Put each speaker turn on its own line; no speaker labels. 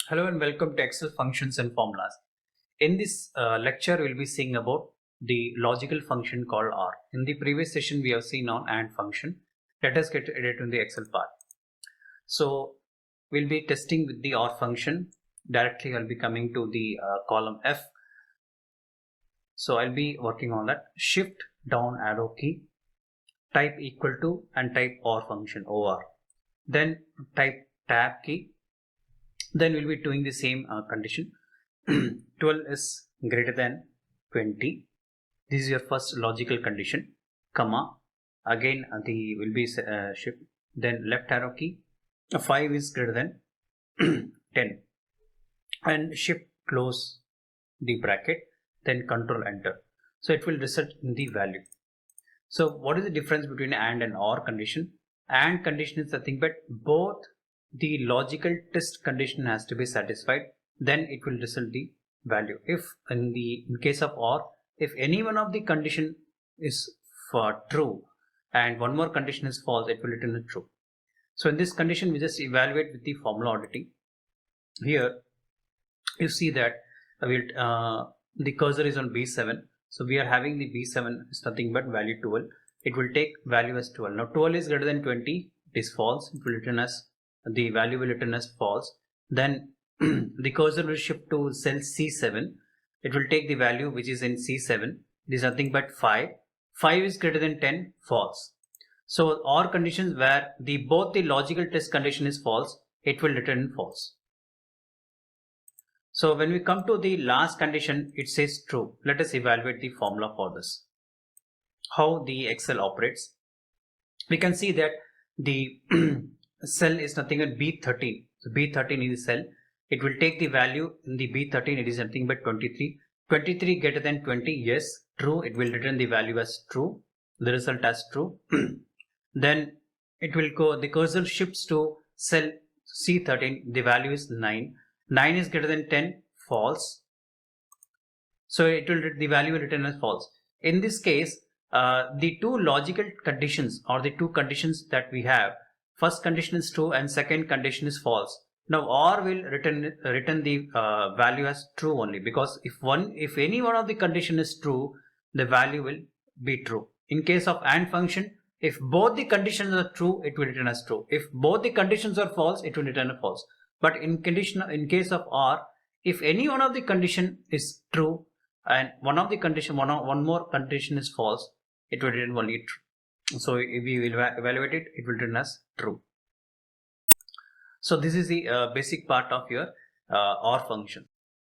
Hello and welcome to Excel functions and formulas. In this lecture, we'll be seeing about the logical function called OR. In the previous session, we have seen on AND function. Let us get it in the Excel part. So we'll be testing with the OR function. Directly, I'll be coming to the column F. So I'll be working on that. Shift down arrow key, type equal to and type OR function OR. Then type tab key. Then we'll be doing the same condition. 12 is greater than 20. This is your first logical condition, comma. Again, the will be shift. Then left arrow key. 5 is greater than 10. And shift close the bracket. Then control enter. So it will result in the value. So what is the difference between AND and OR condition? AND condition is nothing but both the logical test condition has to be satisfied, then it will result the value. If in case of OR, if any one of the condition is for true and one more condition is false, it will return a true. So in this condition, we just evaluate with the formula auditing. Here you see that the cursor is on B7. So we are having the B7 is nothing but value 12. It will take value as 12. Now 12 is greater than 20. It is false. It will return as the value will return as false. Then the cursor will shift to cell C7. It will take the value which is in C7. This is nothing but 5. 5 is greater than 10, false. So OR conditions where both the logical test condition is false, it will return false. So when we come to the last condition, it says true. Let us evaluate the formula for this. How the Excel operates. We can see that the cell is nothing but B13. So B13 is the cell. It will take the value in the B13. It is nothing but 23. 23 greater than 20. Yes, true. It will return the value as true. The result as true. Then it will go. The cursor shifts to cell C13. The value is 9. 9 is greater than 10. False. So the value will return as false. In this case, the two logical conditions or the two conditions that we have. First condition is true and second condition is false. Now OR will return the value as true only, because if any one of the condition is true, the value will be true. In case of AND function, if both the conditions are true, it will return as true. If both the conditions are false, it will return as false. But in case of OR, if any one of the condition is true and one more condition is false, it will return only true. So if we will evaluate it, it will return as true. So this is the basic part of your OR function.